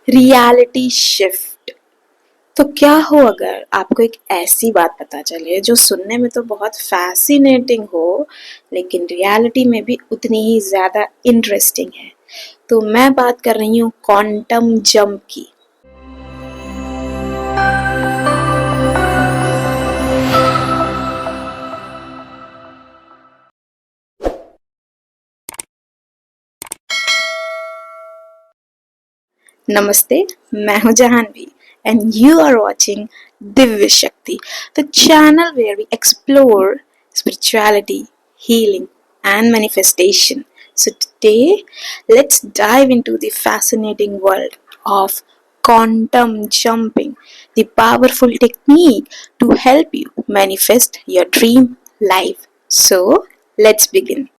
Reality shift. तो क्या हो अगर आपको एक ऐसी बात पता चले जो सुनने में तो बहुत फैसिनेटिंग हो, लेकिन रियलिटी में भी उतनी ही ज़्यादा इंटरेस्टिंग है। तो मैं बात कर रही हूँ क्वांटम जंप की। नमस्ते, मैं हूँ Jahnavi and you are watching Divya Shakti, the channel where we explore spirituality, healing, and manifestation. So today, let's dive into the fascinating world of quantum jumping, the powerful technique to help you manifest your dream life. So let's begin.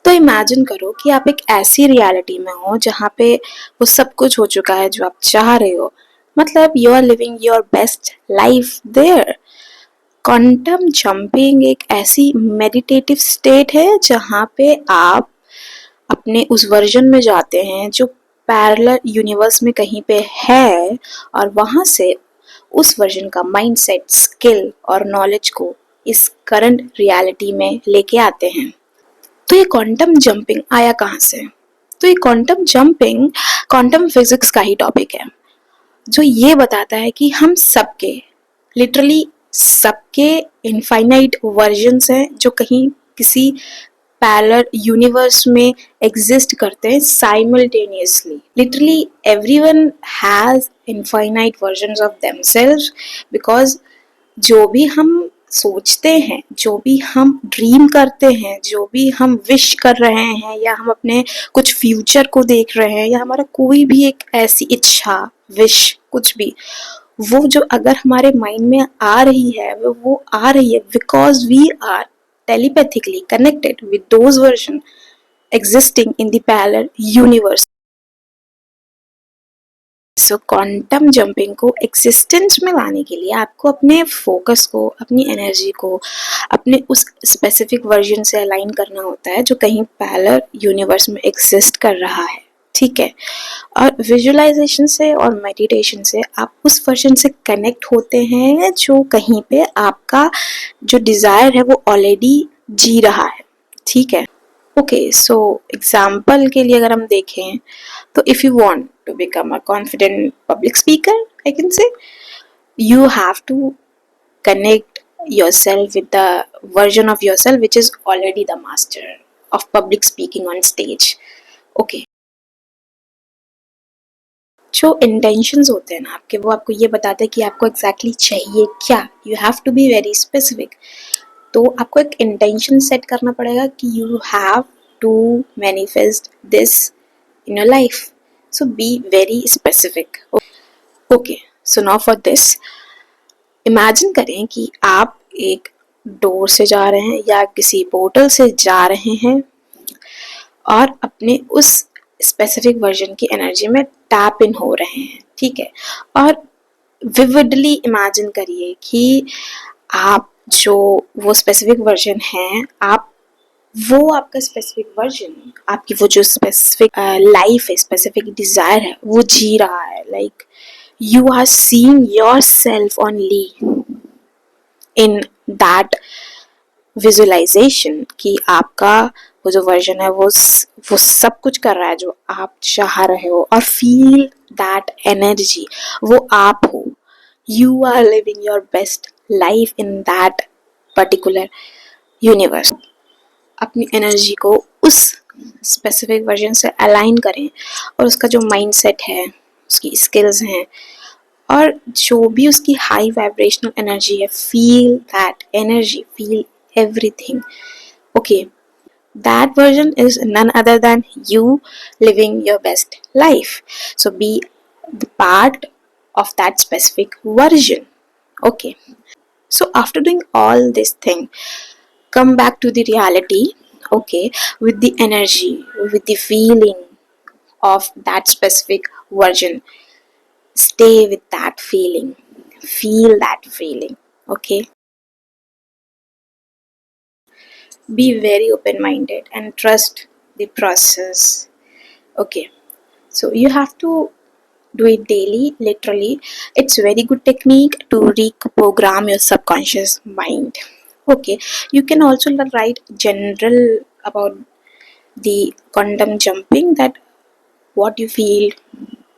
तो imagine करो कि आप एक ऐसी reality में हो जहाँ पे वो सब कुछ हो चुका है जो आप चाह रहे हो, मतलब you are living your best life there. Quantum jumping एक ऐसी मेडिटेटिव स्टेट है जहाँ पे आप अपने उस वर्जन में जाते हैं जो पैरेलल यूनिवर्स में कहीं पे है, और वहाँ से उस वर्जन का माइंडसेट, स्किल और नॉलेज को इस करंट रियलिटी में लेके आते हैं। तो ये क्वांटम जंपिंग आया कहाँ से? तो ये क्वांटम जंपिंग क्वांटम फिजिक्स का ही टॉपिक है, जो ये बताता है कि हम सबके, लिटरली सबके इनफाइनाइट वर्जन्स हैं जो कहीं किसी पैरेलल यूनिवर्स में एग्जिस्ट करते हैं simultaneously. Literally everyone has infinite versions of themselves, because जो भी हम सोचते हैं, जो भी हम ड्रीम करते हैं, जो भी हम विश कर रहे हैं, या हम अपने कुछ फ्यूचर को देख रहे हैं, या हमारा कोई भी एक ऐसी इच्छा, विश, कुछ भी, वो जो अगर हमारे माइंड में आ रही है, वो आ रही है because we are telepathically connected with those versions existing in the parallel universe. So quantum jumping को एग्जिस्टेंस में लाने के लिए आपको अपने फोकस को, अपनी एनर्जी को अपने उस स्पेसिफिक वर्जन से अलाइन करना होता है जो कहीं पैरेलल यूनिवर्स में एग्जिस्ट कर रहा है, ठीक है। और विजुअलाइजेशन से और मेडिटेशन से आप उस वर्जन से कनेक्ट होते हैं जो कहीं पे आपका जो डिज़ायर है वो ऑलरेडी जी रहा है, ठीक है। ओके, सो एग्जाम्पल के लिए अगर हम देखें तो if you want to become a confident public speaker, I can say, you have to connect yourself with the version of yourself which is already the master of public speaking on stage. Okay. जो intentions होते हैं ना आपके, वो आपको ये बताते हैं कि आपको एग्जैक्टली चाहिए क्या। You have to be very specific. तो आपको एक इंटेंशन सेट करना पड़ेगा कि you have to manifest this in your life. So be very specific. Okay, so now for this, imagine करें कि आप एक डोर से जा रहे हैं या किसी पोर्टल से जा रहे हैं और अपने उस स्पेसिफिक वर्जन की एनर्जी में टैप इन हो रहे हैं, ठीक है। और विविडली इमेजिन करिए कि आप जो वो स्पेसिफिक वर्जन है, आप वो आपका स्पेसिफिक वर्जन, आपकी वो जो स्पेसिफिक लाइफ है, स्पेसिफिक डिजायर है, वो जी रहा है। Like you are seeing yourself only in that visualization कि आपका वो जो वर्जन है वो सब कुछ कर रहा है जो आप चाह रहे हो, और फील दैट एनर्जी, वो आप हो। You are living your best life in that particular universe. अपनी एनर्जी को उस स्पेसिफिक वर्जन से अलाइन करें, और उसका जो माइंडसेट है, उसकी स्किल्स हैं, और जो भी उसकी हाई वाइब्रेशनल एनर्जी है, feel that energy, feel everything. Okay, that version is none other than you living your best life. So be the part of that specific version. Okay, so after doing all this thing, come back to the reality, okay, with the energy, with the feeling of that specific version. Stay with that feeling, feel that feeling, okay. Be very open minded and trust the process, okay. So you have to do it daily, literally. It's a very good technique to reprogram your subconscious mind. Okay, you can also write general about the quantum jumping, that what you feel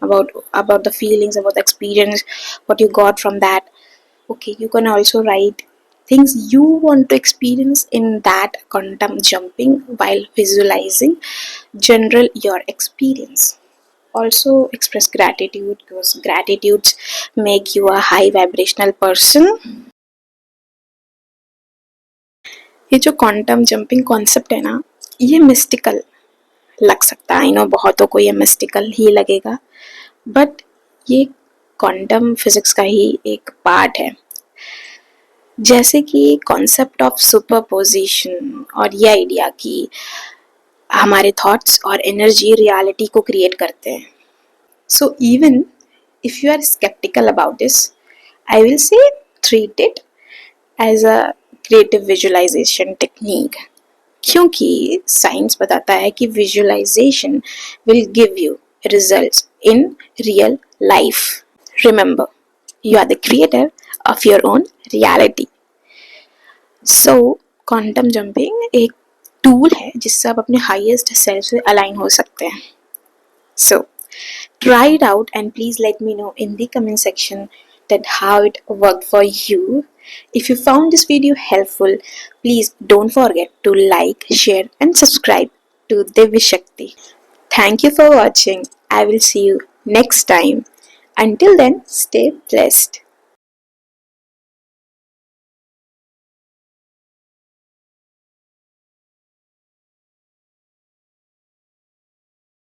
about the feelings, about the experience, what you got from that. Okay, you can also write things you want to experience in that quantum jumping while visualizing general your experience. Also express gratitude, because gratitudes make you a high vibrational person. ये जो quantum jumping concept है ना, ये mystical लग सकता है, I know बहुतों को ये मिस्टिकल ही लगेगा, बट ये क्वांटम फिजिक्स का ही एक पार्ट है। जैसे कि कॉन्सेप्ट ऑफ सुपरपोजिशन और ये आइडिया कि हमारे थॉट्स और एनर्जी रियलिटी को क्रिएट करते हैं। So even if you are skeptical about this, I will say treat it as a creative visualization technique, क्योंकि साइंस बताता है कि visualization will give you results in real life. Remember, you are the creator of your own reality. So quantum jumping एक tool है जिससे आप अपने highest self से अलाइन हो सकते हैं। सो try it out and please let me know in the comment section that how it worked for you. If you found this video helpful, please don't forget to like, share and subscribe to Divya Shakti. Thank you for watching. I will see you next time. Until then, stay blessed.